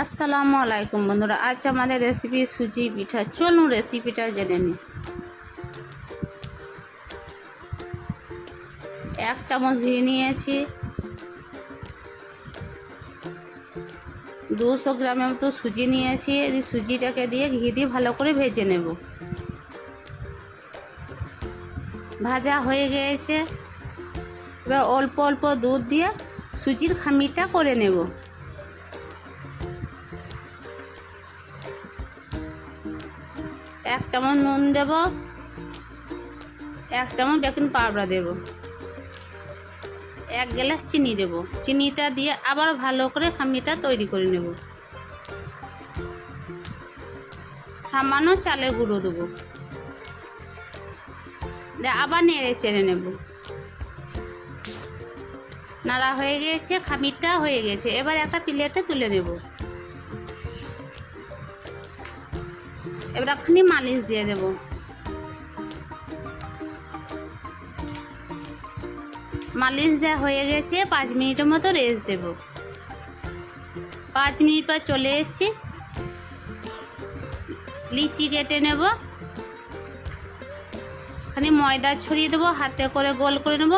আসসালামু আলাইকুম বন্ধুরা, আজ আমাদের রেসিপি সুজি পিঠা। চলুন রেসিপিটা জেনে নিই। 1 চামচ ঘি নিয়েছি, 200 গ্রামের মতো সুজি নিয়েছি। এই সুজিটাকে দিয়ে ঘি দিয়ে ভালো করে ভেজে নেব। ভাজা হয়ে গিয়েছে, এবার অল্প অল্প দুধ দিয়ে সুজির খামিরটা করে নেব। এক চামচ নুন দেব, 1 চামচ বেকিং পাউডার দেব, 1 গ্লাস চিনি দেব। চিনিটা দিয়ে আবার ভালো করে খামিরটা তৈরি করে নেব। সামান্য চালের গুঁড়ো দেবো, আবার নেড়ে চেড়ে নেব। নাড়া হয়ে গিয়েছে, খামিরটা হয়ে গেছে। এবার একটা প্লেটে তুলে নেব। এবার এখানে মালিশ দিয়ে দেব। মালিশ দেওয়া হয়ে গেছে, 5 মিনিটের মতো রেস্ট দেব। 5 মিনিট পর চলে এসেছি। লিচি কেটে নেব। এখানে ময়দা ছড়িয়ে দেবো, হাতে করে গোল করে নেব।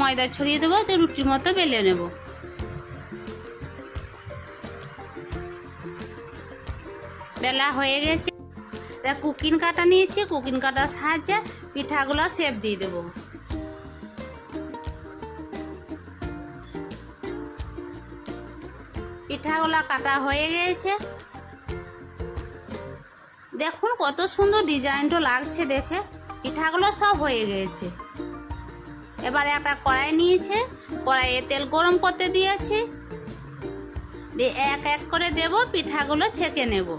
ময়দা ছড়িয়ে দেবো, তো রুটির মতো বেলে নেব। বেলা হয়ে গেছে। কুকিং কাটা নিয়েছি, কুকিং কাটার সাহায্যে পিঠাগুলো শেপ দিয়ে দেবো। পিঠাগুলো কাটা হয়ে গেছে। দেখুন কত সুন্দর ডিজাইনটা লাগছে দেখে। পিঠাগুলো সব হয়ে গেছে। এবার একটা কড়াই নিয়েছে, কড়াইয়ে তেল গরম করতে দিয়েছি। দিয়ে এক এক করে দেব, পিঠাগুলো ছেঁকে নেব।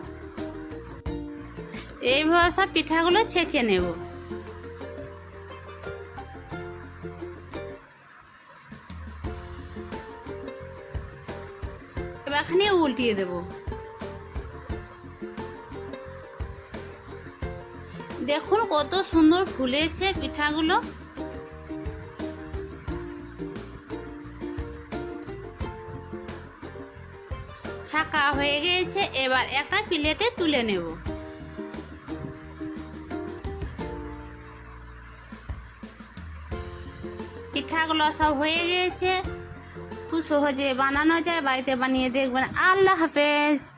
এইভাবে সব পিঠাগুলো ছেঁকে নেব। এবার এখানে উল্টিয়ে দেব। দেখুন কত সুন্দর ফুলেছে পিঠাগুলো। ছাকা হয়ে গেছে, এবার একটা প্লেটে তুলে নেব। পিঠাগুলো সব হয়ে গেছে। খুব সহজে বানানো যায়, বাড়িতে বানিয়ে দেখবেন। আল্লাহ হাফেজ।